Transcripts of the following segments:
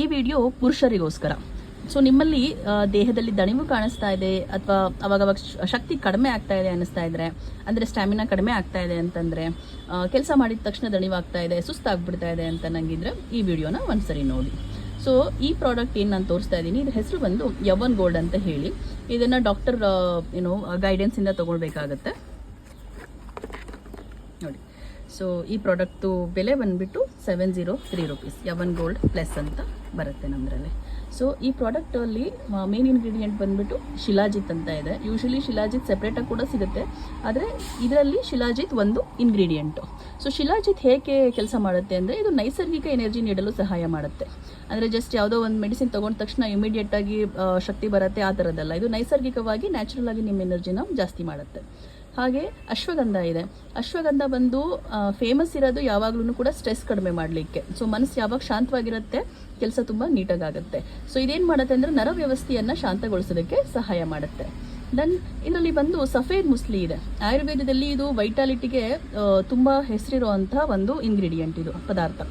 ಈ video ಪುರುಷರಿಗೋಸ್ಕರ. So ನಿಮ್ಮಲ್ಲಿ ದೇಹದಲ್ಲಿ ದಣಿವು ಕಾಣಿಸ್ತಾ ಇದೆ ಅಥವಾ ಅವಾಗ ಶಕ್ತಿ ಕಡಿಮೆ ಆಗ್ತಾ ಇದೆ ಅನ್ನಿಸ್ತಾ ಇದ್ರೆ, ಅಂದರೆ ಸ್ಟ್ಯಾಮಿನಾ ಕಡಿಮೆ ಆಗ್ತಾ ಇದೆ ಅಂತಂದರೆ, ಕೆಲಸ ಮಾಡಿದ ತಕ್ಷಣ ದಣಿವಾಗ್ತಾ ಇದೆ, ಸುಸ್ತಾಗ್ಬಿಡ್ತಾ ಇದೆ ಅಂತ ನಂಗಿದ್ರೆ ಈ ವಿಡಿಯೋನ ಒಂದ್ಸರಿ ನೋಡಿ. ಸೊ ಈ ಪ್ರಾಡಕ್ಟ್ ಏನು ನಾನು ತೋರಿಸ್ತಾ ಇದ್ದೀನಿ, ಇದ್ರ ಹೆಸರು ಬಂದು ಯವನ್ ಗೋಲ್ಡ್ ಅಂತ ಹೇಳಿ. ಇದನ್ನು ಡಾಕ್ಟರ್ ಗೈಡೆನ್ಸಿಂದ ತೊಗೊಳ್ಬೇಕಾಗತ್ತೆ ನೋಡಿ. ಸೊ ಈ ಪ್ರಾಡಕ್ಟು ಬೆಲೆ ಬಂದುಬಿಟ್ಟು 703 rupees, ಯವನ್ ಗೋಲ್ಡ್ ಪ್ಲಸ್ ಅಂತ ಬರುತ್ತೆ ನಮ್ಮದ್ರಲ್ಲಿ. ಸೊ ಈ ಪ್ರಾಡಕ್ಟಲ್ಲಿ ಮೇನ್ ಇಂಗ್ರೀಡಿಯೆಂಟ್ ಬಂದುಬಿಟ್ಟು ಶಿಲಾಜಿತ್ ಅಂತ ಇದೆ. ಯೂಶಲಿ ಶಿಲಾಜಿತ್ ಸೆಪ್ರೇಟಾಗಿ ಕೂಡ ಸಿಗುತ್ತೆ, ಆದರೆ ಇದರಲ್ಲಿ ಶಿಲಾಜಿತ್ ಒಂದು ಇಂಗ್ರೀಡಿಯೆಂಟು. ಸೊ ಶಿಲಾಜಿತ್ ಹೇಗೆ ಕೆಲಸ ಮಾಡುತ್ತೆ ಅಂದರೆ, ಇದು ನೈಸರ್ಗಿಕ ಎನರ್ಜಿ ನೀಡಲು ಸಹಾಯ ಮಾಡುತ್ತೆ. ಅಂದರೆ ಜಸ್ಟ್ ಯಾವುದೋ ಒಂದು ಮೆಡಿಸಿನ್ ತೊಗೊಂಡ ತಕ್ಷಣ ಇಮಿಡಿಯೇಟಾಗಿ ಶಕ್ತಿ ಬರುತ್ತೆ ಆ ಥರದ್ದಲ್ಲ. ಇದು ನೈಸರ್ಗಿಕವಾಗಿ ನ್ಯಾಚುರಲ್ ಆಗಿ ನಿಮ್ಮ ಎನರ್ಜಿನ ಜಾಸ್ತಿ ಮಾಡುತ್ತೆ. ಹಾಗೆ ಅಶ್ವಗಂಧ ಇದೆ. ಅಶ್ವಗಂಧ ಬಂದು ಫೇಮಸ್ ಇರೋದು ಯಾವಾಗ್ಲೂ ಕೂಡ ಸ್ಟ್ರೆಸ್ ಕಡಿಮೆ ಮಾಡಲಿಕ್ಕೆ. ಸೊ ಮನಸ್ಸು ಯಾವಾಗ ಶಾಂತವಾಗಿರುತ್ತೆ, ಕೆಲಸ ತುಂಬ ನೀಟಾಗುತ್ತೆ. ಸೊ ಇದೇನು ಮಾಡುತ್ತೆ ಅಂದರೆ ನರ ವ್ಯವಸ್ಥೆಯನ್ನು ಶಾಂತಗೊಳಿಸೋದಕ್ಕೆ ಸಹಾಯ ಮಾಡುತ್ತೆ. ದೆನ್ ಇದರಲ್ಲಿ ಬಂದು ಸಫೇದ್ ಮುಸ್ಲಿ ಇದೆ. ಆಯುರ್ವೇದದಲ್ಲಿ ಇದು ವೈಟಾಲಿಟಿಗೆ ತುಂಬ ಹೆಸರಿರುವಂಥ ಒಂದು ಇಂಗ್ರೀಡಿಯೆಂಟ್, ಇದು ಪದಾರ್ಥ.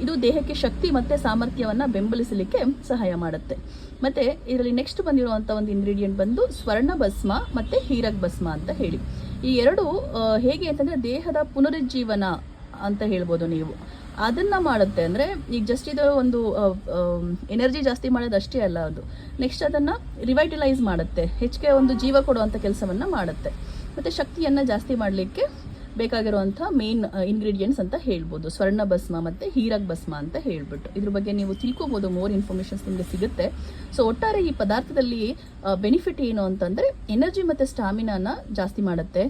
ಇದು ದೇಹಕ್ಕೆ ಶಕ್ತಿ ಮತ್ತು ಸಾಮರ್ಥ್ಯವನ್ನು ಬೆಂಬಲಿಸಲಿಕ್ಕೆ ಸಹಾಯ ಮಾಡುತ್ತೆ. ಮತ್ತು ಇದರಲ್ಲಿ ನೆಕ್ಸ್ಟ್ ಬಂದಿರುವಂಥ ಒಂದು ಇಂಗ್ರೀಡಿಯೆಂಟ್ ಬಂದು ಸ್ವರ್ಣ ಭಸ್ಮ ಮತ್ತು ಹೀರಕ್ ಭಸ್ಮ ಅಂತ ಹೇಳಿ. ಈ ಎರಡು ಹೇಗೆ ಅಂತಂದರೆ ದೇಹದ ಪುನರುಜ್ಜೀವನ ಅಂತ ಹೇಳ್ಬೋದು ನೀವು. ಅದನ್ನು ಮಾಡುತ್ತೆ. ಅಂದರೆ ಈಗ ಜಸ್ಟ್ ಇದು ಒಂದು ಎನರ್ಜಿ ಜಾಸ್ತಿ ಮಾಡೋದು ಅಷ್ಟೇ ಅಲ್ಲ, ಅದು ನೆಕ್ಸ್ಟ್ ಅದನ್ನು ರಿವೈಟಲೈಸ್ ಮಾಡುತ್ತೆ, ಹೆಚ್ಚಿಗೆ ಒಂದು ಜೀವ ಕೊಡುವಂಥ ಕೆಲಸವನ್ನು ಮಾಡುತ್ತೆ. ಮತ್ತು ಶಕ್ತಿಯನ್ನು ಜಾಸ್ತಿ ಮಾಡಲಿಕ್ಕೆ ಬೇಕಾಗಿರುವಂಥ ಮೇನ್ ಇಂಗ್ರೀಡಿಯೆಂಟ್ಸ್ ಅಂತ ಹೇಳ್ಬೋದು, ಸ್ವರ್ಣ ಭಸ್ಮ ಮತ್ತು ಹೀರಕ್ ಭಸ್ಮ ಅಂತ ಹೇಳ್ಬಿಟ್ಟು. ಇದ್ರ ಬಗ್ಗೆ ನೀವು ತಿಳ್ಕೊಬೋದು, ಮೋರ್ ಇನ್ಫಾರ್ಮೇಷನ್ಸ್ ನಿಮಗೆ ಸಿಗುತ್ತೆ. ಸೊ ಒಟ್ಟಾರೆ ಈ ಪದಾರ್ಥದಲ್ಲಿ ಬೆನಿಫಿಟ್ ಏನು ಅಂತಂದರೆ, ಎನರ್ಜಿ ಮತ್ತು ಸ್ಟಾಮಿನಾನ ಜಾಸ್ತಿ ಮಾಡುತ್ತೆ,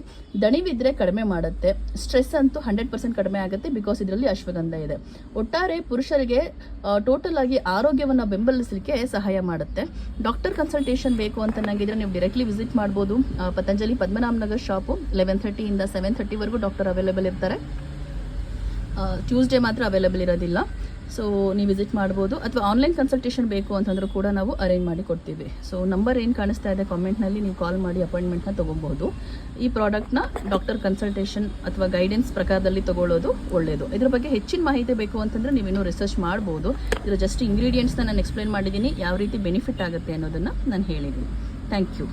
ದಣಿವಿದ್ರೆ ಕಡಿಮೆ ಮಾಡುತ್ತೆ, ಸ್ಟ್ರೆಸ್ ಅಂತೂ 100% ಕಡಿಮೆ ಆಗುತ್ತೆ, ಬಿಕಾಸ್ ಇದರಲ್ಲಿ ಅಶ್ವಗಂಧ ಇದೆ. ಒಟ್ಟಾರೆ ಪುರುಷರಿಗೆ ಟೋಟಲ್ ಆಗಿ ಆರೋಗ್ಯವನ್ನು ಬೆಂಬಲಿಸಲಿಕ್ಕೆ ಸಹಾಯ ಮಾಡುತ್ತೆ. ಡಾಕ್ಟರ್ ಕನ್ಸಲ್ಟೇಷನ್ ಬೇಕು ಅಂತ ನಂಗಿದ್ರೆ ನೀವು ಡೈರೆಕ್ಟ್ಲಿ ವಿಸಿಟ್ ಮಾಡ್ಬೋದು. ಪತಂಜಲಿ ಪದ್ಮನಾಭನಗರ್ ಶಾಪು 11:30 ಇಂದ 7:30 ಡಾಕ್ಟರ್ ಅವೈಲೇಬಲ್ ಇರ್ತಾರೆ. ಟ್ಯೂಸ್ಡೇ ಮಾತ್ರ ಅವೈಲೇಬಲ್ ಇರೋದಿಲ್ಲ. ಸೊ ನೀವು ವಿಸಿಟ್ ಮಾಡ್ಬೋದು, ಅಥವಾ ಆನ್ಲೈನ್ ಕನ್ಸಲ್ಟೇಷನ್ ಬೇಕು ಅಂತಂದ್ರೂ ಕೂಡ ನಾವು ಅರೇಂಜ್ ಮಾಡಿ ಕೊಡ್ತೀವಿ. ಸೊ ನಂಬರ್ ಏನು ಕಾಣಿಸ್ತಾ ಇದೆ ಕಾಮೆಂಟ್ನಲ್ಲಿ, ನೀವು ಕಾಲ್ ಮಾಡಿ ಅಪಾಯಿಂಟ್ಮೆಂಟ್ನ ತೊಗೊಬೋದು. ಈ ಪ್ರಾಡಕ್ಟ್ನ ಡಾಕ್ಟರ್ ಕನ್ಸಲ್ಟೇಷನ್ ಅಥವಾ ಗೈಡೆನ್ಸ್ ಪ್ರಕಾರದಲ್ಲಿ ತೊಗೊಳ್ಳೋದು ಒಳ್ಳೆಯದು. ಇದ್ರ ಬಗ್ಗೆ ಹೆಚ್ಚಿನ ಮಾಹಿತಿ ಬೇಕು ಅಂತಂದರೆ ನೀವಿನ್ನೂ ರಿಸರ್ಚ್ ಮಾಡ್ಬೋದು. ಇದರ ಜಸ್ಟ್ ಇಂಗ್ರೀಡಿಯೆಂಟ್ಸ್ನ ನಾನು ಎಕ್ಸ್ಪ್ಲೈನ್ ಮಾಡಿದ್ದೀನಿ, ಯಾವ ರೀತಿ ಬೆನಿಫಿಟ್ ಆಗುತ್ತೆ ಅನ್ನೋದನ್ನು ನಾನು ಹೇಳಿದ್ದೀನಿ. Thank you.